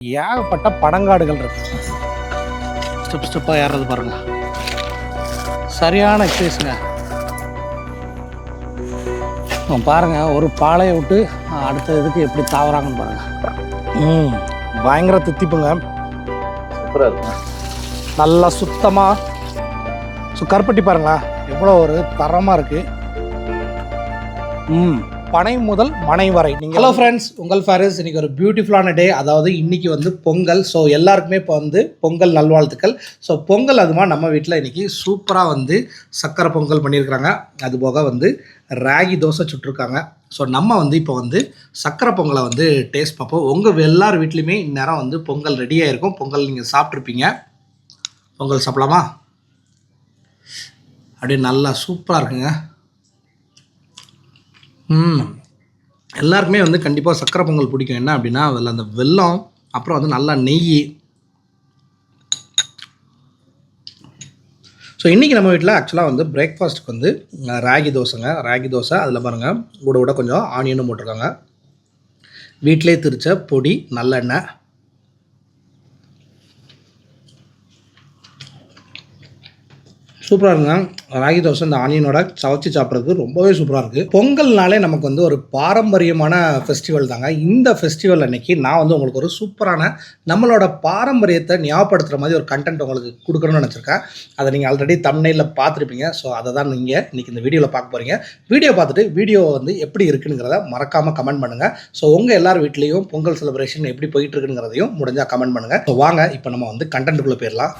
ஏகப்பட்ட பனங்காடுகள் இருக்கு. ஸ்டெப் ஸ்டெப்பாக ஏறுறது பாருங்க, சரியான எக்ஸசைஸுங்க. பாருங்க, ஒரு பாலையை விட்டு அடுத்த இதுக்கு எப்படி தாவறாங்கன்னு பாருங்க. பயங்கர தித்திப்புங்க, சூப்பராக இருக்குங்க. நல்லா சுத்தமாக கருப்பட்டி பாருங்களா, எவ்வளோ ஒரு தரமாக இருக்குது. பனை முதல் மனை வரை. நீங்கள் ஹலோ ஃப்ரெண்ட்ஸ், உங்கள் ஃபாரிஸ். இன்றைக்கி ஒரு பியூட்டிஃபுல்லான டே. அதாவது இன்றைக்கி வந்து பொங்கல். ஸோ எல்லாருக்குமே இப்போ வந்து பொங்கல் நல்வாழ்த்துக்கள். ஸோ பொங்கல் அதுமா நம்ம வீட்டில் இன்றைக்கி சூப்பராக வந்து சக்கரை பொங்கல் பண்ணியிருக்கிறாங்க. அதுபோக வந்து ராகி தோசை சுட்டிருக்காங்க. ஸோ நம்ம வந்து இப்போ வந்து சக்கரை பொங்கலை வந்து டேஸ்ட் பார்ப்போம். உங்கள் எல்லார் வீட்லேயுமே இந்நேரம் வந்து பொங்கல் ரெடியாக இருக்கும். பொங்கல் நீங்கள் சாப்பிட்ருப்பீங்க. பொங்கல் சாப்பிடலாமா? அப்படியே நல்லா சூப்பராக இருக்குங்க. எல்லாருக்குமே வந்து கண்டிப்பாக சக்கரை பொங்கல் பிடிக்கும். என்ன அப்படின்னா அதில் அந்த வெல்லம், அப்புறம் வந்து நல்லா நெய். ஸோ இன்றைக்கி நம்ம வீட்டில் ஆக்சுவலாக வந்து பிரேக்ஃபாஸ்ட்டுக்கு வந்து ராகி தோசைங்க. ராகி தோசை அதில் பாருங்கள் கூட கொஞ்சம் ஆனியனும் போட்டிருக்காங்க. வீட்டிலே திரிச்ச பொடி, நல்லெண்ணெய். சூப்பராக இருக்குங்க ராகி தோசை. இந்த ஆனியனோட சவச்சி சாப்பிட்றதுக்கு ரொம்பவே சூப்பராக இருக்குது. பொங்கல்னாலே நமக்கு வந்து ஒரு பாரம்பரியமான ஃபெஸ்டிவல் தாங்க. இந்த ஃபெஸ்டிவல் அன்னைக்கு நான் வந்து உங்களுக்கு ஒரு சூப்பரான நம்மளோட பாரம்பரியத்தை ஞாபகப்படுத்துகிற மாதிரி ஒரு கண்டென்ட் உங்களுக்கு கொடுக்கணும்னு நினச்சிருக்கேன். அதை நீங்கள் ஆல்ரெடி தம்ப்நெயிலில் பார்த்துருப்பீங்க. ஸோ அதை தான் நீங்கள் இன்றைக்கி இந்த வீடியோவில் பார்க்க போகிறீங்க. வீடியோ பார்த்துட்டு வீடியோ வந்து எப்படி இருக்குங்கிறத மறக்காமல் கமெண்ட் பண்ணுங்கள். ஸோ உங்கள் எல்லார் வீட்லேயும் பொங்கல் செலிப்ரேஷன் எப்படி போயிட்டுருக்குங்கிறதையும் முடிஞ்சால் கமெண்ட் பண்ணுங்கள். ஸோ வாங்க இப்போ நம்ம வந்து கண்டென்ட்டுக்குள்ளே போயிடலாம்.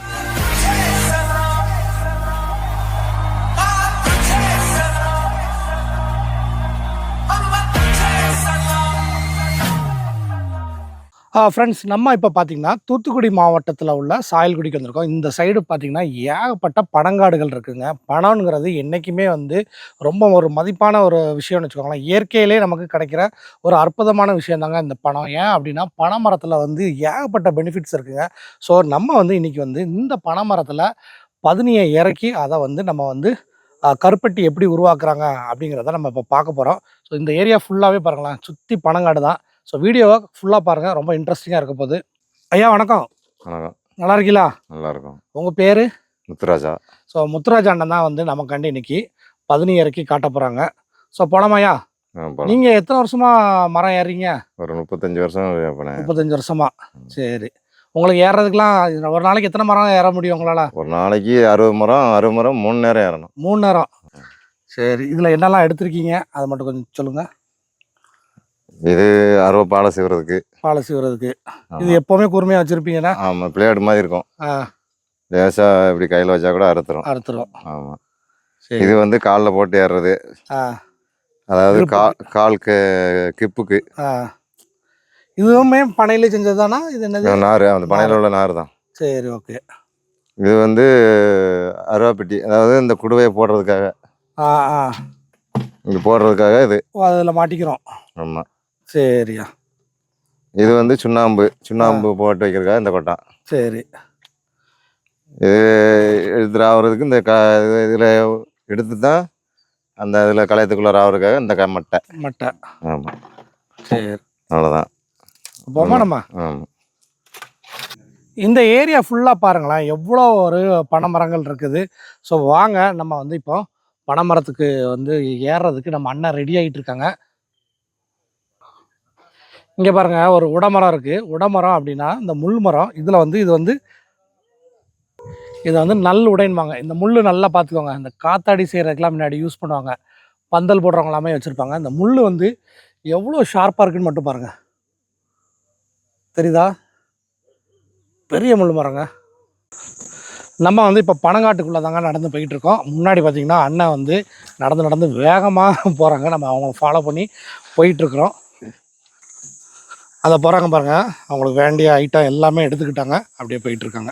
ஃப்ரெண்ட்ஸ், நம்ம இப்போ பார்த்திங்கன்னா தூத்துக்குடி மாவட்டத்தில் உள்ள சாயல்குடிக்கு வந்திருக்கோம். இந்த சைடு பார்த்திங்கன்னா ஏகப்பட்ட பனங்காடுகள் இருக்குதுங்க. பனங்கிறது என்றைக்குமே வந்து ரொம்ப ஒரு மதிப்பான ஒரு விஷயம்னு வச்சுக்கோங்களேன். இயற்கையிலே நமக்கு கிடைக்கிற ஒரு அற்புதமான விஷயம் தாங்க இந்த பனம். ஏன் அப்படின்னா பனை மரத்தில் வந்து ஏகப்பட்ட பெனிஃபிட்ஸ் இருக்குதுங்க. ஸோ நம்ம வந்து இன்றைக்கி வந்து இந்த பனை மரத்தில் பதனியை இறக்கி அதை வந்து நம்ம வந்து கருப்பட்டி எப்படி உருவாக்குறாங்க அப்படிங்கிறத நம்ம இப்போ பார்க்க போகிறோம். ஸோ இந்த ஏரியா ஃபுல்லாகவே பாருங்களேன், சுற்றி பனங்காடு தான். ஸோ வீடியோவை ஃபுல்லாக பாருங்கள், ரொம்ப இன்ட்ரெஸ்டிங்காக இருக்க போகுது. ஐயா வணக்கம். வணக்கம். நல்லா இருக்கீங்களா? நல்லா இருக்கும். உங்கள் பேர்? முத்துராஜா. ஸோ முத்துராஜா அண்ணன் தான் வந்து நமக்காண்டி இன்னைக்கு பதனி இறக்கி காட்ட போகிறாங்க. ஸோ போனமாயா, நீங்கள் எத்தனை வருஷமாக மரம் ஏறீங்க? ஒரு 35 வருஷம். 35 வருஷமா? சரி. உங்களுக்கு ஏறுறதுக்கெலாம் ஒரு நாளைக்கு எத்தனை மரம் ஏற முடியும் உங்களால்? ஒரு நாளைக்கு 60 மரம் 3 நேரம் ஏறணும். 3 நேரம். சரி. இதில் என்னெல்லாம் எடுத்திருக்கீங்க அதை மட்டும் கொஞ்சம் சொல்லுங்கள். இது பாலை சீவுறதுக்கு. இது எப்போவுமே கூர்மையாக வச்சுருப்பீங்கன்னா? ஆமாம், பிளேடு மாதிரி இருக்கும். லேசாக இப்படி கையில் வச்சா கூட அறுத்துரும். ஆமாம். இது வந்து காலில் போட்டு ஏறுறது. அதாவது காலுக்கு கிப்புக்கு. இதுவுமே பனையில செஞ்சது தானா? இது என்னது? நார், அந்த பனையில் உள்ள நார் தான். சரி, ஓகே. இது வந்து அருவாப்பெட்டி, அதாவது இந்த குடுவையை போடுறதுக்காக. இங்கே போடுறதுக்காக இது அதில் மாட்டிக்கிறோம். ஆமாம். சரியா. இது வந்து சுண்ணாம்பு போட்டு வைக்கிறதுக்காக இந்த கொட்டான். சரி. இது எடுத்துட்டு ஆகுறதுக்கு இந்த இதில் எடுத்து தான் அந்த இதில் களையத்துக்குள்ளே ஆகுறதுக்காக இந்த மட்டை. ஆமாம். சரி, அவ்வளோதான். நம்ம ஆமாம். இந்த ஏரியா ஃபுல்லாக பாருங்களேன், எவ்வளோ ஒரு பனைமரங்கள் இருக்குது. ஸோ வாங்க நம்ம வந்து இப்போ பனைமரத்துக்கு வந்து ஏறுறதுக்கு நம்ம அண்ணன் ரெடி ஆகிட்டு இருக்காங்க. இங்கே பாருங்கள், ஒரு உடமரம் இருக்குது. உடமரம் அப்படின்னா இந்த முள் மரம். இதில் வந்து இதை வந்து நல் உடைன்பாங்க. இந்த முள் நல்லா பார்த்துக்கோங்க. இந்த காத்தாடி செய்கிறதுக்கெலாம் முன்னாடி யூஸ் பண்ணுவாங்க. பந்தல் போடுறவங்களாமே வச்சுருப்பாங்க. இந்த முள் வந்து எவ்வளோ ஷார்ப்பாக இருக்குன்னு மட்டும் பாருங்கள். தெரியுதா? பெரிய முள் மரங்க. நம்ம வந்து இப்போ பனங்காட்டுக்குள்ளே தாங்க நடந்து போயிட்டுருக்கோம். முன்னாடி பார்த்திங்கன்னா அண்ணன் வந்து நடந்து வேகமாக போகிறாங்க. நம்ம அவங்கள ஃபாலோ பண்ணி போயிட்டுருக்குறோம். அதை போகிறாங்க பாருங்கள். அவங்களுக்கு வேண்டிய ஐட்டம் எல்லாமே எடுத்துக்கிட்டாங்க. அப்படியே போயிட்டுருக்காங்க.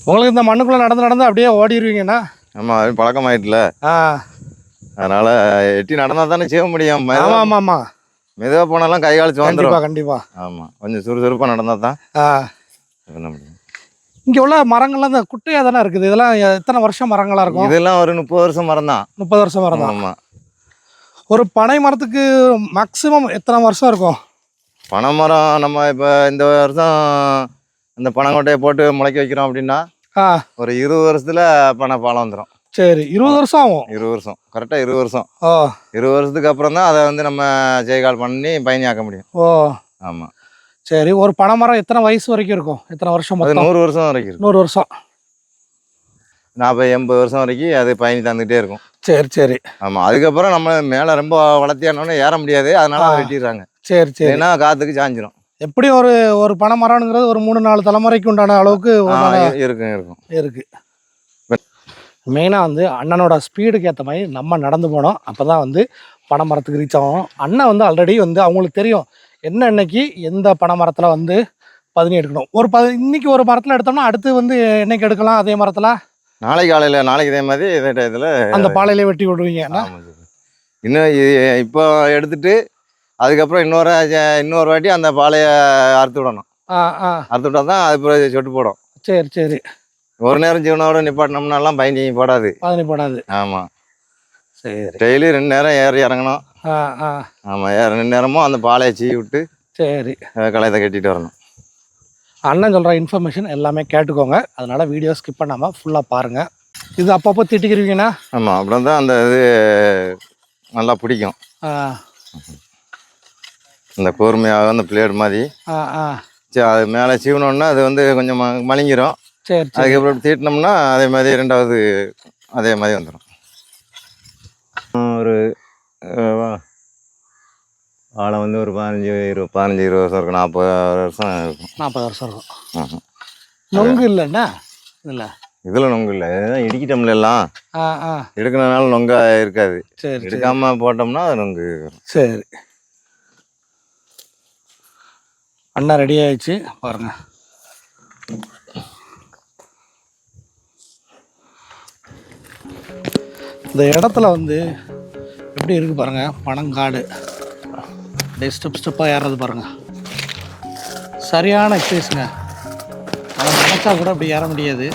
உங்களுக்கு இந்த மண்ணுக்குள்ளே நடந்து அப்படியே ஓடிடுவீங்கண்ணா? ஆமாம், அது பழக்கமாயிட்டுல. அதனால் எட்டி நடந்தால் தானே செய்ய முடியும். ஆமாம். மெதுவாக போனாலும் கை காலிச்சு வந்துடும். கண்டிப்பாக. ஆமாம், கொஞ்சம் சுறுசுறுப்பாக நடந்தால் தான் பண்ண முடியும். இங்கே உள்ள மரங்கள்லாம் இந்த குட்டையாக தானே இருக்குது. இதெல்லாம் எத்தனை வருஷம் மரங்களாக இருக்கும்? இதெல்லாம் ஒரு 30 வருஷம் மரம் தான். 30 வருஷம் மரம் தான். ஆமாம். ஒரு பனை மரத்துக்கு மேக்ஸிமம் எத்தனை வருஷம் இருக்கும்? பனைமரம் நம்ம இப்போ இந்த வருஷம் இந்த பனங்கொட்டையை போட்டு முளைக்க வைக்கிறோம் அப்படின்னா ஆ ஒரு 20 வருஷத்துல பனை பாலம் வந்துடும். சரி 20 வருஷம் ஆகும். 20 வருஷம் கரெக்டாக 20 வருஷம். ஓ 20 வருஷத்துக்கு அப்புறம் தான் அதை வந்து நம்ம ஜெய்கால் பண்ணி பயணியாக்க முடியும். ஓ ஆமாம். சரி ஒரு பனைமரம் எத்தனை வயசு வரைக்கும் இருக்கும்? எத்தனை வருஷம்? அது 100 வருஷம் வரைக்கும் இருக்கும். 100 வருஷம் 40-80 வருஷம் வரைக்கும் அது பயணி தந்துகிட்டே இருக்கும். சரி சரி. ஆமாம். அதுக்கப்புறம் நம்ம மேலே ரொம்ப வளர்த்தியானோன்னு ஏற முடியாது, அதனால அதை வெட்டிடுறாங்க. சரி சரி. ஏன்னா காற்றுக்கு சாஞ்சிரும். எப்படி ஒரு பனைமரம்ங்கிறது ஒரு 3-4 தலைமுறைக்கு உண்டான அளவுக்கு இருக்கும் இருக்கு. மெயினாக வந்து அண்ணனோட ஸ்பீடுக்கு ஏற்ற மாதிரி நம்ம நடந்து போனோம். அப்போ தான் வந்து பனைமரத்துக்கு ரீச் ஆகும். அண்ணன் வந்து ஆல்ரெடி வந்து அவங்களுக்கு தெரியும் என்னன்னைக்கு எந்த பனைமரத்தில் வந்து பதினி எடுக்கணும். இன்னைக்கு ஒரு மரத்தில் எடுத்தோம்னா அடுத்து வந்து என்னைக்கு எடுக்கலாம் அதே மரத்தில் நாளைக்கு காலையில் நாளைக்கு இதே மாதிரி இதே டயத்தில் அந்த பாலையிலே வெட்டி விடுவீங்க. இன்னும் இப்போ எடுத்துட்டு அதுக்கப்புறம் இன்னொரு வாட்டி அந்த பாலையை அறுத்து விடணும். அறுத்து விட்டா தான் அது சொட்டு போடும். சரி சரி. ஒரு நேரம் ஜீவனோட நிப்பாட்டினோம்னாலாம் பயணி போடாது. ஆமாம். சரி. டெய்லி 2 நேரம் ஏறி இறங்கணும். ஆமாம். 2 நேரமும் அந்த பாலையை சீவி விட்டு சரி களையத்தை கட்டிட்டு வரணும். அண்ணன் சொல்கிற இன்ஃபர்மேஷன் எல்லாமே கேட்டுக்கோங்க. அதனால வீடியோ ஸ்கிப் பண்ணாமல் ஃபுல்லாக பாருங்கள். இது அப்பப்போ திட்டிக்கிருவீங்கண்ணா? ஆமாம். அப்படின்னா தான் அந்த இது நல்லா பிடிக்கும். இந்த கூர்மையாக அந்த பிளேட் மாதிரி சரி அது மேலே சீவனோன்னா அது வந்து கொஞ்சம் மலிங்கிரும். சரி. அதுக்கப்புறம் தீட்டினோம்னா அதே மாதிரி 2வது அதே மாதிரி வந்துடும். ஒரு வாழை வந்து ஒரு 15-20 வருஷம் இருக்கும். 40 வருஷம் இருக்கும். 40 வருஷம் இருக்கும். நொங்கு இல்லைண்ணா? இல்லை இதில் நொங்கு இல்லை. இதுதான் இடிக்கிட்டோம்ல எல்லாம் எடுக்கிறதுனால நொங்கா இருக்காது. சரி. எடுக்காம போட்டோம்னா அது நொங்கு. சரி. அண்ணா ரெடி ஆயிடுச்சு பாருங்க. இந்த இடத்துல வந்து எப்படி இருக்கு பாருங்க, பனங்காடு அப்படியே ஸ்டெப்பாக ஏறுறது பாருங்க. சரியான எக்ஸசைஸுங்க. அதை நினச்சா கூட அப்படி ஏற முடியாது.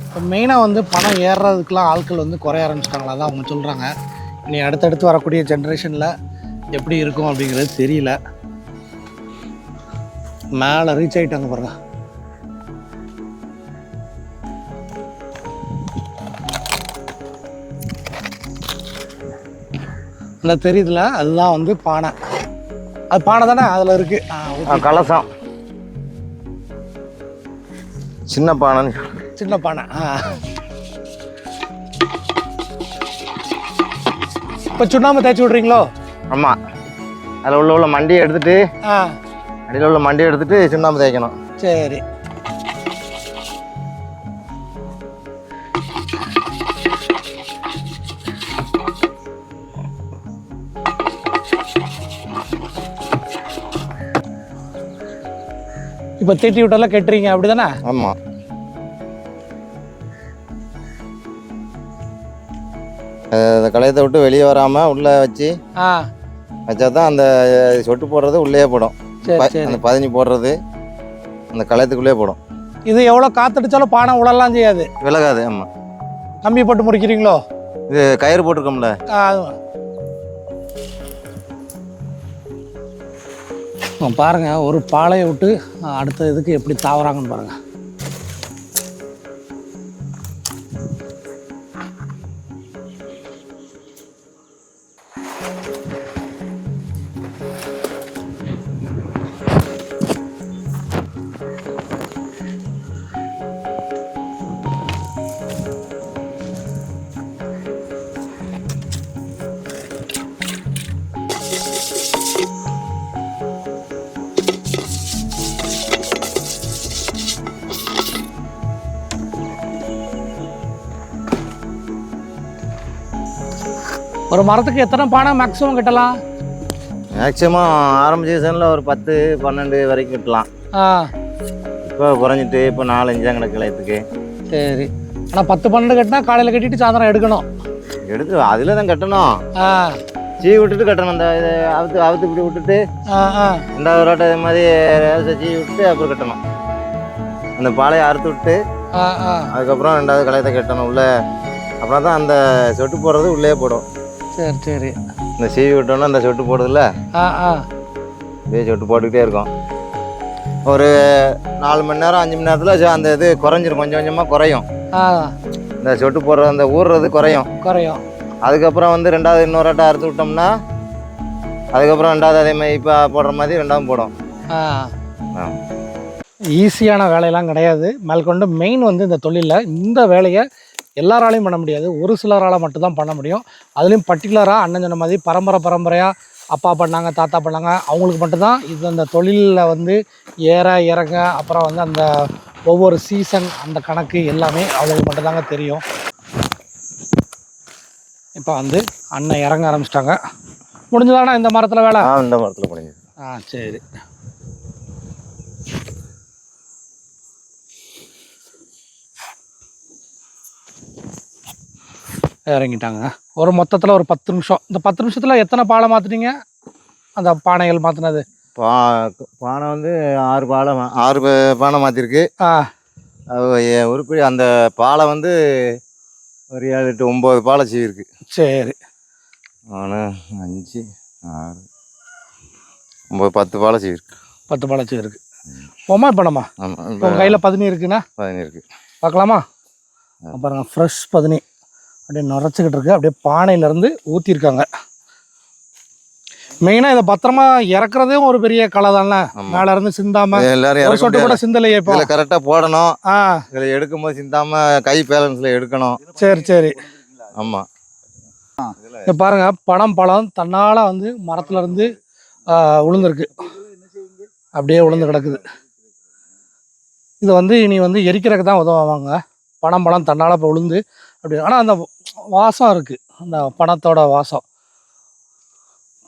இப்போ மெயினாக வந்து பணம் ஏறுறதுக்கெலாம் ஆட்கள் வந்து குறைய ஆரம்பிச்சிட்டாங்களா தான் அவங்க சொல்கிறாங்க. இனி அடுத்தடுத்து வரக்கூடிய ஜென்ரேஷனில் எப்படி இருக்கும் அப்படிங்கிறது தெரியல. மேலே ரீச் ஆகிட்டாங்க பாருங்க. இல்லை தெரியுதுல, அதுதான் வந்து பானை. அது பானை தானே அதில் இருக்கு. கலசம் சின்ன பானை. சின்ன பானை. இப்போ சுண்ணாம்பு தேய்ச்சி விட்றீங்களோ? ஆமாம். அதில் உள்ள மண்டியை எடுத்துட்டு அடியில் உள்ள மண்டியை எடுத்துட்டு சுண்ணாம்பு தேய்க்கணும். சரி. இப்போ தீட்டி விட்டெல்லாம் கட்டுறீங்க அப்படி தானே? ஆமாம். அந்த களையத்தை விட்டு வெளியே வராமல் உள்ளே வச்சு வச்சா தான் அந்த சொட்டு போடுறது உள்ளே போடும். அந்த பதினி போடுறது அந்த களையத்துக்குள்ளே போடும். இது எவ்வளோ காத்தடிச்சாலும் பானை உடலாம் செய்யாது, விலகாது. ஆமாம். கம்பி போட்டு முறிக்கிறீங்களோ? இது கயிறு போட்டிருக்கோம்ல. பாருங்க, ஒரு பாலையை விட்டு அடுத்த இதுக்கு எப்படி தாவறாங்கன்னு பாருங்க. ஒரு மரத்துக்கு எத்தனை பானை மேக்ஸிமம் கட்டலாம்? மேக்ஸிமம் ஆரம்ப சீசனில் ஒரு 10-12 வரைக்கும் கட்டலாம். இப்போ குறைஞ்சிட்டு இப்போ 4-5 தான் கிடக்கு களையத்துக்கு. சரி. ஆனால் 10-12 கட்டினா காலையில் கட்டிட்டு சாயந்தரம் எடுக்கணும். எடுத்து அதில் தான் கட்டணும். சீ விட்டுட்டு கட்டணும். அந்த இதை அவுத்து இப்படி விட்டுட்டு 2வது ரோட்டை இது மாதிரி சீ விட்டுட்டு அப்புறம் கட்டணும். அந்த பாலையை அறுத்து விட்டு அதுக்கப்புறம் 2வது களையத்தை கட்டணும் உள்ள. அப்புறம் தான் அந்த சொட்டு போடுறது உள்ளே போடும். சரி சரி. இந்த சீவி விட்டோன்னா அந்த சொட்டு போடுறதுல அப்படியே சொட்டு போட்டுக்கிட்டே இருக்கும். ஒரு 4 மணி நேரம் 5 மணி நேரத்தில் அந்த இது குறைஞ்சிரும், கொஞ்சம் கொஞ்சமாக குறையும். இந்த சொட்டு போடுற அந்த ஊறுறது குறையும். அதுக்கப்புறம் வந்து ரெண்டாவது இன்னொரு ஆட்டை அறுத்து விட்டோம்னா அதுக்கப்புறம் ரெண்டாவது அதே மாதிரி இப்போ போடுற மாதிரி ரெண்டாவது போடும். ஈஸியான வேலையெல்லாம் கிடையாது. மேற்கொண்டு மெயின் வந்து இந்த தொழிலில் இந்த வேலையை எல்லாராலையும் பண்ண முடியாது, ஒரு சிலரால் மட்டும்தான் பண்ண முடியும். அதுலேயும் பர்டிகுலராக அண்ணன் சொன்ன மாதிரி பரம்பரையாக அப்பா பண்ணாங்க, தாத்தா பண்ணாங்க, அவங்களுக்கு மட்டும்தான் இது அந்த தொழிலில் வந்து ஏற இறங்க, அப்புறம் வந்து அந்த ஒவ்வொரு சீசன் அந்த கணக்கு எல்லாமே அவங்களுக்கு மட்டும்தாங்க தெரியும். இப்போ வந்து அண்ணன் இறங்க ஆரம்பிச்சிட்டாங்க. முடிஞ்சதாண்ணா இந்த மரத்தில் வேலை? இந்த மரத்தில் முடிஞ்சது. சரி. இறங்கிட்டாங்க. ஒரு மொத்தத்தில் ஒரு 10 நிமிஷம். இந்த 10 நிமிஷத்தில் எத்தனை பாலை மாற்றினீங்க? அந்த பானைகள் மாற்றினது பானை வந்து 6 பானை 6 பானை மாற்றிருக்கு. உருப்படி அந்த பாலை வந்து ஒரு 7 8 9 பாலை செய்யிருக்கு. சரி. 4 5 6 9 10 பாலை செய்யிருக்கு. 10 பாலை செய்யிருக்கு. போமா பண்ணமா? ஆமாம். உங்கள் கையில் 10 இருக்குண்ணா? 10 இருக்குது. பார்க்கலாமா? பாருங்க, ஃப்ரெஷ் 10 அப்படியே நுரைச்சிக்கிட்டு இருக்கு. அப்படியே பானையிலேருந்து ஊற்றிருக்காங்க. மெயினாக இதை பத்திரமா இறக்குறதே ஒரு பெரிய கலை தானே. மேலே இருந்து சிந்தாமல் எல்லாரும் சொட்டு கூட சிந்தலையே. இப்போ கரெக்டாக போடணும். இதில் எடுக்கும்போது சிந்தாமல் கை பேலன்ஸில் எடுக்கணும். சரி. ஆமாம். இப்போ பாருங்க, பழம் தன்னால் வந்து மரத்துல இருந்து உளுந்துருக்கு. அப்படியே உளுந்து கிடக்குது. இது வந்து இனி வந்து எரிக்கிறதுக்கு தான் உதவுவாங்க. பழம் தன்னால் இப்போ உளுந்து அப்படி. ஆனால் அந்த வாசம் இருக்குது, அந்த பணத்தோட வாசம்.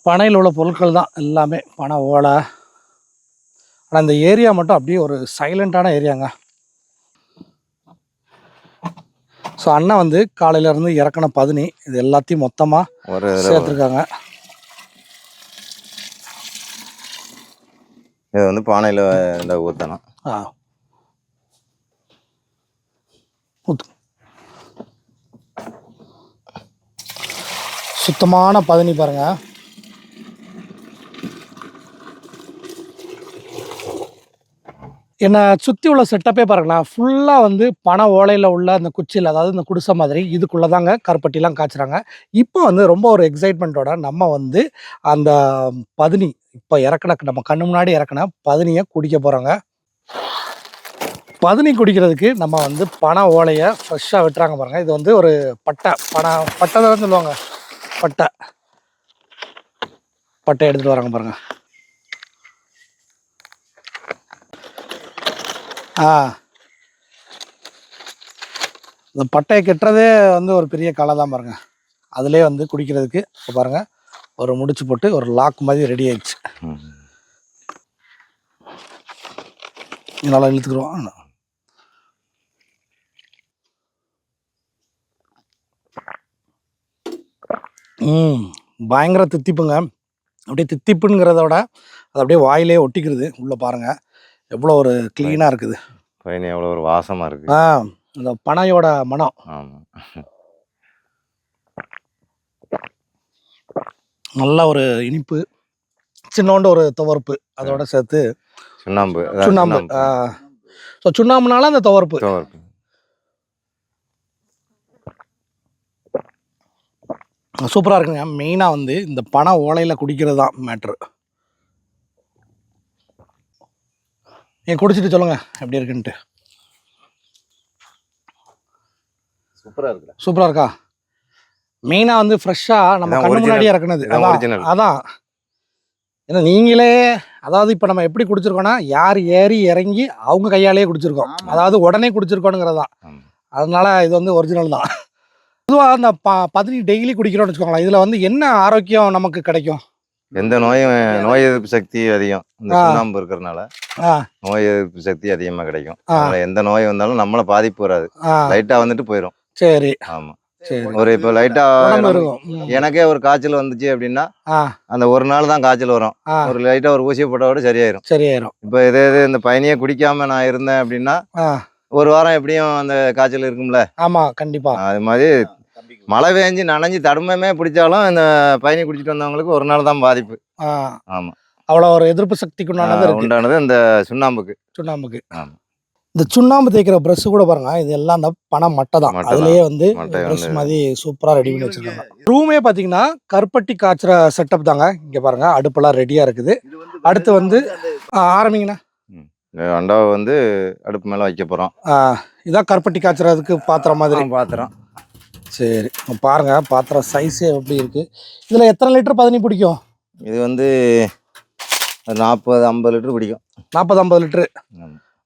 பனையில் உள்ள பொருட்கள் தான் எல்லாமே, பனை ஓலை. ஆனால் இந்த ஏரியா மட்டும் அப்படியே ஒரு சைலண்டான ஏரியாங்க. ஸோ அண்ணன் வந்து காலையிலேருந்து இறக்கின 10 இது எல்லாத்தையும் மொத்தமாக சேர்த்துருக்காங்க. இதை வந்து பானையில் ஊற்றணும். சுத்தமான 10 பாருங்க. என்னை சுற்றி உள்ள செட்டப்பே பாருங்களேன், ஃபுல்லாக வந்து பனை ஓலையில் உள்ள அந்த குச்சியில், அதாவது இந்த குடிசை மாதிரி இதுக்குள்ளே தாங்க கருப்பட்டிலாம் காய்ச்சுறாங்க. இப்போ வந்து ரொம்ப ஒரு எக்ஸைட்மெண்ட்டோட நம்ம வந்து அந்த 10 இப்போ நம்ம கண்ணு முன்னாடி இறக்குன 10 குடிக்க போகிறோங்க. 10 குடிக்கிறதுக்கு நம்ம வந்து பனை ஓலையை ஃப்ரெஷ்ஷாக வெட்டுறாங்க பாருங்கள். இது வந்து ஒரு பட்டை தான் சொல்லுவாங்க. பட்டை எடுத்துகிட்டு வராங்க பாருங்கள். இந்த பட்டையை கெட்டுறதே வந்து ஒரு பெரிய கலை தான் பாருங்கள். அதிலே வந்து குடிக்கிறதுக்கு இப்போ பாருங்கள், ஒரு முடிச்சு போட்டு ஒரு லாக் மாதிரி ரெடி ஆயிடுச்சு. நல்லா இழுத்துக்குருவோம். பயங்கர தித்திப்புங்க. அப்படியே தித்திப்புங்கிறத விட அது அப்படியே வாயிலே ஒட்டிக்கிறது. உள்ளே பாருங்கள் எவ்வளோ ஒரு க்ளீனாக இருக்குது. எவ்வளோ ஒரு வாசமாக இருக்குது. அந்த பனையோட மனம். ஆமாம். நல்ல ஒரு இனிப்பு, சின்னோண்டு ஒரு துவர்ப்பு அதோட சேர்த்து சுண்ணாம்பு. ஸோ சுண்ணாம்புனால அந்த துவர்ப்பு. சூப்பராக இருக்குங்க. மெயினாக வந்து இந்த பனை ஓலையில் குடிக்கிறது தான் மேட்ரு. நீங்கள் குடிச்சிட்டு சொல்லுங்கள் எப்படி இருக்குன்ட்டு. சூப்பராக இருக்கா? மெயினாக வந்து ஃப்ரெஷ்ஷாக நம்ம கண்ணு முன்னாடியே இறக்குனது. அதான் ஏன்னா நீங்களே, அதாவது இப்போ நம்ம எப்படி குடிச்சிருக்கோன்னா, யார் ஏறி இறங்கி அவங்க கையாலேயே குடிச்சிருக்கோம். அதாவது உடனே குடிச்சிருக்கோனுங்கிறது தான். அதனால இது வந்து ஒரிஜினல் தான். பொதுவாக அந்த 10 டெய்லி குடிக்கிறோம்னு வச்சுக்கோங்களேன், இதில் வந்து என்ன ஆரோக்கியம் நமக்கு கிடைக்கும்? எந்த நோய் எதிர்ப்பு சக்தி அதிகம். இந்த சுண்ணாம்பு இருக்கிறதுனால நோய் எதிர்ப்பு சக்தி அதிகமாக கிடைக்கும். எந்த நோய் வந்தாலும் நம்மளை பாதிப்பு வராது, லைட்டாக வந்துட்டு போயிடும். சரி. ஆமாம். ஒரு இப்போ லைட்டா எனக்கே ஒரு காய்ச்சல் வந்துச்சு அப்படின்னா அந்த ஒரு நாள் தான் காய்ச்சல் வரும். ஒரு லைட்டா ஒரு ஊசியை போட்டோட சரியாயிரும். இப்போ இதே இந்த பயணியை குடிக்காம நான் இருந்தேன் அப்படின்னா ஒரு வாரம் எப்படியும் அந்த காய்ச்சல் இருக்கும்ல. ஆமா, கண்டிப்பா. அது மாதிரி மழை பெஞ்சு நனைஞ்சு தடுமையுமே பிடிச்சாலும் இந்த பயணி குடிச்சிட்டு வந்தவங்களுக்கு ஒரு நாள் தான் பாதிப்பு. ஆமா. அவ்வளோ ஒரு எதிர்ப்பு சக்திக்கு உண்டானது இருக்கு. உண்டானது இந்த சுண்ணாம்புக்கு. சுண்ணாம்புக்கு. ஆமா. இந்த சுண்ணாம்பு தேய்க்கிற ப்ரஷ் கூட பாருங்க, இது எல்லாம் அந்த பனை மட்டை தான். மட்டை அதுலயே வந்து மட்டை ப்ரஷ் வந்து மாதிரி சூப்பரா ரெடி பண்ணி வச்சிருக்காங்க. ரூமே பார்த்தீங்கன்னா கருப்பட்டி காய்ச்சுற செட்டப் தாங்க. இங்க பாருங்க அடுப்பெல்லாம் ரெடியா இருக்குது. அடுத்து வந்து ஆரம்பிங்கண்ணா. இந்த அண்டாவை வந்து அடுப்பு மேலே வைக்க போகிறோம். இதான் கருப்பட்டி காய்ச்சறதுக்கு பாத்திரம் மாதிரி. பாத்திரம். சரி, பாருங்க பாத்திரம் சைஸே எப்படி இருக்கு. இதுல எத்தனை லிட்டர் பதனி பிடிக்கும்? இது வந்து 40-50 லிட்டர் பிடிக்கும். 40-50 லிட்டரு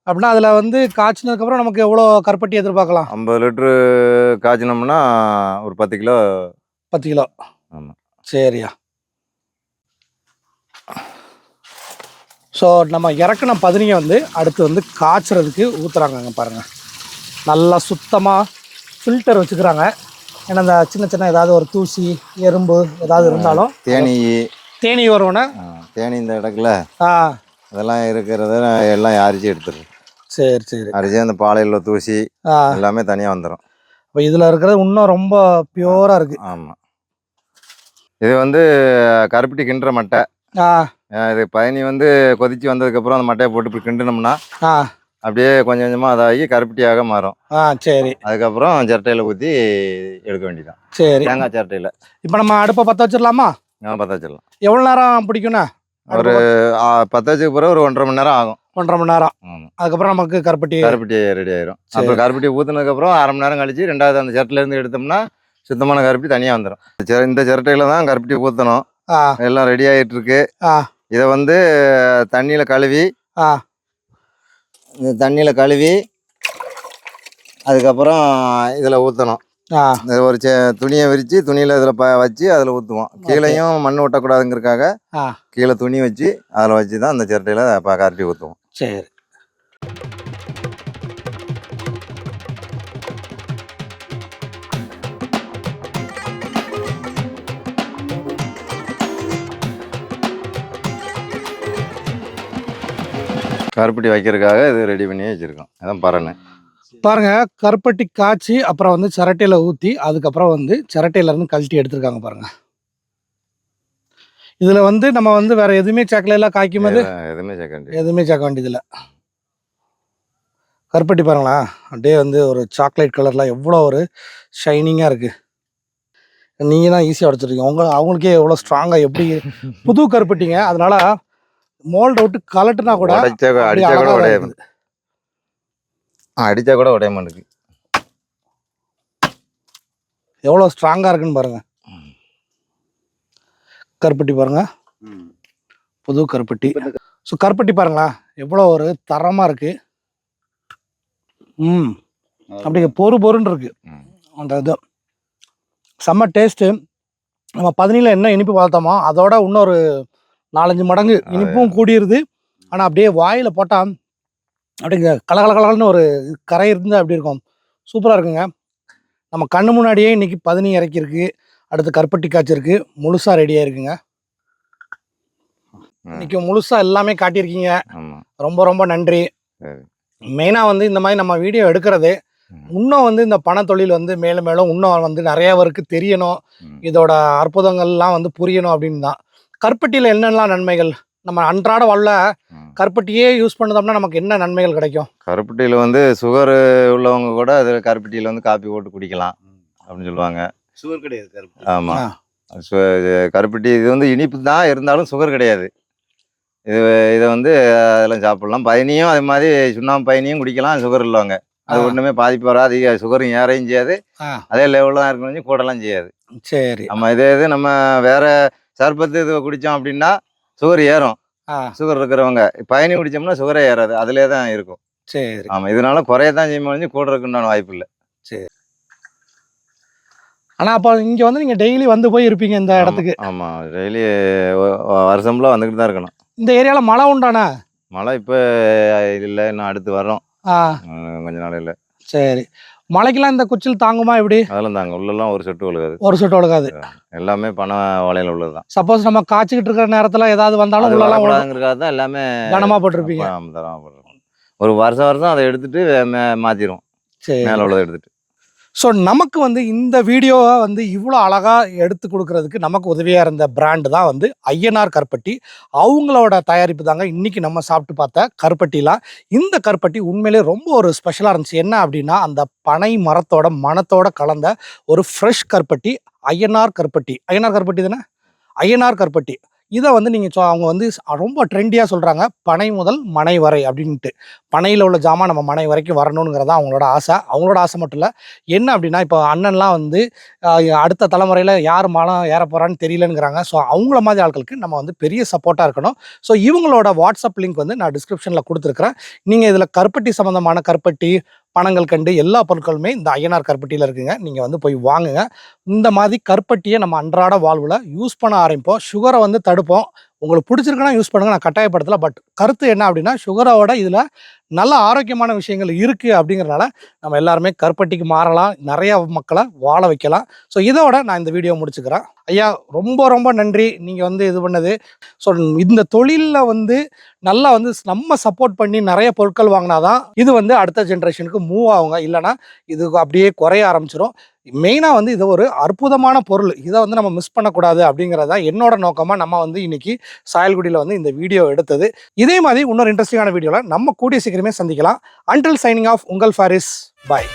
அப்படின்னா அதுல வந்து காய்ச்சினதுக்கப்புறம் நமக்கு எவ்வளோ கருப்பட்டி எதிர்பார்க்கலாம்? 50 லிட்டரு காய்ச்சினோம்னா ஒரு 10 கிலோ. 10 கிலோ. ஆமாம். சரியா. ஸோ நம்ம இறக்குன பதனியை வந்து அடுத்து வந்து காய்ச்சறதுக்கு ஊற்றுறாங்கங்க பாருங்கள். நல்லா சுத்தமாக ஃபில்டர் வச்சுக்கிறாங்க. ஏன்னா இந்த சின்ன சின்ன ஏதாவது ஒரு தூசி எறும்பு ஏதாவது இருந்தாலும் தேனி வருவோன்னா தேனி இந்த இடத்துல அதெல்லாம் இருக்கிறத எல்லாம் அரிச்சு எடுத்துடுறோம். சரி சரி. அரிச்சு அந்த பாலையில் தூசி எல்லாமே தனியாக வந்துடும். இப்போ இதில் இருக்கிறது இன்னும் ரொம்ப பியூராக இருக்குது. ஆமாம். இது வந்து கருப்பட்டி கிண்டுற மட்டை. இது பதனி வந்து கொதிச்சு வந்ததுக்கப்புறம் அந்த மட்டையை போட்டு இப்படி கிண்டுனோம்னா அப்படியே கொஞ்சம் கொஞ்சமாக அதாகி கருப்பட்டியாக மாறும். சரி. அதுக்கப்புறம் சிரட்டையில் ஊற்றி எடுக்க வேண்டியதான். சரி. தேங்காய் சிரட்டையில். இப்போ நம்ம அடுப்பை பற்ற வச்சிடலாமா? பற்ற வச்சிடலாம். எவ்வளோ நேரம் பிடிக்குண்ணா? ஒரு 10 வச்சுக்கு பிறகு ஒரு 1.5 மணி நேரம் ஆகும். 1.5 மணி நேரம். அதுக்கப்புறம் நமக்கு கருப்பட்டி ரெடி ஆயிரும். அப்புறம் கருப்பட்டி ஊற்றுனதுக்கப்புறம் 1/2 மணி நேரம் கழிச்சு ரெண்டாவது அந்த சிரட்டிலேருந்து எடுத்தோம்னா சுத்தமான கருப்பட்டி தனியாக வந்துடும். இந்த சிரட்டையில் தான் கருப்பட்டி ஊற்றணும். எல்லாம் ரெடி ஆகிட்டு இருக்கு. இதை வந்து தண்ணியில் கழுவி அதுக்கப்புறம் இதில் ஊற்றணும். ஒரு துணியை விரித்து துணியில் இதில் வச்சு அதில் ஊற்றுவோம். கீழேயும் மண் ஒட்டக்கூடாதுங்கிறதுக்காக கீழே துணி வச்சு அதில் வச்சு தான் அந்த சிரட்டையில் கரட்டி ஊற்றுவோம். சரி. கருப்பட்டி வைக்கிறதுக்காக இது ரெடி பண்ணி வச்சுருக்கோம். அதான் பரணு. பாருங்க கருப்பட்டி காய்ச்சி அப்புறம் வந்து சிரட்டையில் ஊற்றி அதுக்கப்புறம் வந்து சிரட்டையிலேருந்து கழட்டி எடுத்துருக்காங்க பாருங்க. இதில் வந்து நம்ம வந்து வேற எதுவுமே சேர்க்கல. காய்க்கும் போது எதுவுமே சேர்க்க வேண்டியதில்லை. கருப்பட்டி பாருங்களா அப்படியே வந்து ஒரு சாக்லேட் கலரில் எவ்வளோ ஒரு ஷைனிங்காக இருக்குது. நீங்கள் தான் ஈஸியாக உடச்சிருக்கீங்க. அவங்களுக்கே எவ்வளோ ஸ்ட்ராங்காக எப்படி புது கருப்பட்டிங்க. அதனால மோல்ட் விட்டு கலட்டுனா கூட அடிச்சா கூட உடைய மாட்டேங்குது. எவ்வளோ ஸ்ட்ராங்காக இருக்குன்னு பாருங்க. கருப்பட்டி பாருங்க, புது கருப்பட்டி. ஸோ கருப்பட்டி பாருங்களா எவ்வளோ ஒரு தரமாக இருக்கு. அப்படி பொறுன்னு இருக்கு அந்த இது. செம்ம டேஸ்ட்டு. நம்ம பதனியில் என்ன இனிப்பு பார்த்தோமோ அதோட இன்னொரு 4-5 மடங்கு இனிப்பும் கூடியிருது. ஆனால் அப்படியே வாயில் போட்டால் அப்படிங்க கலகலன்னு ஒரு கரை இருந்து அப்படி இருக்கும். சூப்பராக இருக்குங்க. நம்ம கண்ணு முன்னாடியே இன்னைக்கு பதனி இறக்கிருக்கு. அடுத்து கருப்பட்டி காய்ச்சிருக்கு. முழுசாக ரெடியாக இருக்குங்க. இன்னைக்கு முழுசாக எல்லாமே காட்டியிருக்கீங்க. ரொம்ப ரொம்ப நன்றி. மெயினாக வந்து இந்த மாதிரி நம்ம வீடியோ எடுக்கிறது இன்னும் வந்து இந்த பணத்தொழில் வந்து மேலும் மேலும் இன்னும் வந்து நிறையவருக்கு தெரியணும். இதோட அற்புதங்கள்லாம் வந்து புரியணும் அப்படின்னு தான். கருப்பட்டியில் என்னெல்லாம் நன்மைகள்? நம்ம அன்றாட வாழ்ல கருப்பட்டியே யூஸ் பண்ணதோம்னா நமக்கு என்ன நன்மைகள் கிடைக்கும்? கருப்பட்டியில் வந்து சுகர் உள்ளவங்க கூட அதில் கருப்பட்டியில் வந்து காப்பி போட்டு குடிக்கலாம் அப்படின்னு சொல்லுவாங்க. சுகர் கிடையாது கருப்பட்டி. ஆமாம். கருப்பட்டி இது வந்து இனிப்பு தான் இருந்தாலும் சுகர் கிடையாது. இதை வந்து அதெல்லாம் சாப்பிடலாம். பயனியும் அது மாதிரி சுண்ணாம்பு பயனியும் குடிக்கலாம். சுகர் இல்லவங்க அது ஒன்றுமே பாதிப்பு வராது. அதிக சுகரும் ஏறையும் செய்யாது. அதே லெவலில் தான் இருக்கணும். கூடலாம் செய்யாது. சரி. நம்ம இது நம்ம வேற சர்பத்து இது குடித்தோம் அப்படின்னா சுகர் ஏறும். சுகர் இருக்கிறவங்க பயணி குடிச்சோம்னா சுகரே ஏறாது. அதிலே தான் இருக்கும். சரி. ஆமாம். இதனால குறையத்தான் செய்ய கூட இருக்குன்னு வாய்ப்பு இல்லை. சரி. ஆனால் அப்போ இங்கே வந்து நீங்கள் டெய்லி வந்து போய் இருப்பீங்க இந்த இடத்துக்கு? ஆமாம். டெய்லி வருஷம்லாம் வந்துக்கிட்டு தான் இருக்கணும். இந்த ஏரியாவில் மழை உண்டாண்ணா? மழை இப்போ இல்லை, இன்னும் அடுத்து வரோம் கொஞ்ச நாள் இல்லை. சரி. மழைக்கெல்லாம் இந்த குச்சில் தாங்குமா எப்படி? அதெல்லாம் தாங்க. உள்ளெல்லாம் ஒரு சொட்டு ஒழுகாது. ஒரு சொட்டு ஒழுகாது. எல்லாமே பனை வாழையில உள்ளது தான். சப்போஸ் நம்ம காய்ச்சிக்கிட்டு இருக்கிற நேரத்தில் ஏதாவது வந்தாலும் உள்ளெல்லாம் உள்ளாங்கிறதுக்காக தான் எல்லாமே கனமாக போட்டிருப்பீங்க. ஒரு வருஷம் அதை எடுத்துட்டு மாற்றிடும். சரி. மேலே உள்ளதை எடுத்துட்டு. ஸோ நமக்கு வந்து இந்த வீடியோவை வந்து இவ்வளோ அழகாக எடுத்து கொடுக்கறதுக்கு நமக்கு உதவியாக இருந்த பிராண்டு தான் வந்து ஐயனார் கருப்பட்டி. அவங்களோட தயாரிப்பு தாங்க இன்றைக்கி நம்ம சாப்பிட்டு பார்த்த கருப்பட்டிலாம். இந்த கருப்பட்டி உண்மையிலே ரொம்ப ஒரு ஸ்பெஷலாக இருந்துச்சு. என்ன அப்படின்னா, அந்த பனை மரத்தோட மணத்தோட கலந்த ஒரு ஃப்ரெஷ் கருப்பட்டி. ஐயனார் கருப்பட்டி. ஐயனார் கருப்பட்டி தானே? ஐயனார் கருப்பட்டி. இதை வந்து நீங்கள் அவங்க வந்து ரொம்ப ட்ரெண்டியாக சொல்கிறாங்க. பனை முதல் மனை வரை அப்படின்ட்டு. பனையில் உள்ள ஜாமான் நம்ம மனை வரைக்கும் வரணுங்கிறதா அவங்களோட ஆசை. அவங்களோட ஆசை மட்டும் இல்லை. என்ன அப்படின்னா, இப்போ அண்ணன்லாம் வந்து அடுத்த தலைமுறையில் யார் மனம் ஏற போகிறான்னு தெரியலங்கிறாங்க. ஸோ அவங்கள மாதிரி ஆட்களுக்கு நம்ம வந்து பெரிய சப்போர்ட்டாக இருக்கணும். ஸோ இவங்களோட வாட்ஸ்அப் லிங்க் வந்து நான் டிஸ்கிரிப்ஷனில் கொடுத்துருக்குறேன். நீங்கள் இதில் கருப்பட்டி சம்மந்தமான கருப்பட்டி, பனங்கள் கண்டு எல்லா பொருட்களுமே இந்த ஐயனார் கருப்பட்டியில் இருக்குங்க. நீங்கள் வந்து போய் வாங்குங்க. இந்த மாதிரி கருப்பட்டியை நம்ம அன்றாட வாழ்வில் யூஸ் பண்ண ஆரம்பிப்போம். சுகரை வந்து தடுப்போம். உங்களுக்கு பிடிச்சிருக்குன்னா யூஸ் பண்ணுங்கள், நான் கட்டாயப்படுத்தலை. பட் கருத்து என்ன அப்படின்னா, சுகரோட இதில் நல்ல ஆரோக்கியமான விஷயங்கள் இருக்குது அப்படிங்கிறனால நம்ம எல்லாருமே கருப்பட்டிக்கு மாறலாம், நிறையா மக்களை வாழ வைக்கலாம். ஸோ இதோட நான் இந்த வீடியோ முடிச்சுக்கிறேன். ஐயா, ரொம்ப ரொம்ப நன்றி நீங்கள் வந்து இது பண்ணது. ஸோ இந்த தொழிலில் வந்து நல்லா வந்து நம்ம சப்போர்ட் பண்ணி நிறைய பொருட்கள் வாங்கினாதான் இது வந்து அடுத்த ஜென்ரேஷனுக்கு மூவ் ஆகுங்க. இல்லைனா இது அப்படியே குறைய ஆரம்பிச்சிடும். மெயினாக வந்து இது ஒரு அற்புதமான பொருள். இதை வந்து நம்ம மிஸ் பண்ணக்கூடாது அப்படிங்கிறதான் என்னோட நோக்கமாக நம்ம வந்து இன்னைக்கு சாயல்குடியில் வந்து இந்த வீடியோ எடுத்தது. இதே மாதிரி இன்னொரு இன்ட்ரெஸ்டிங்கான வீடியோவில் நம்ம கூடிய சீக்கிரமே சந்திக்கலாம். அன்டில் சைனிங் ஆஃப், உங்கள் ஃபாரிஸ். பாய்.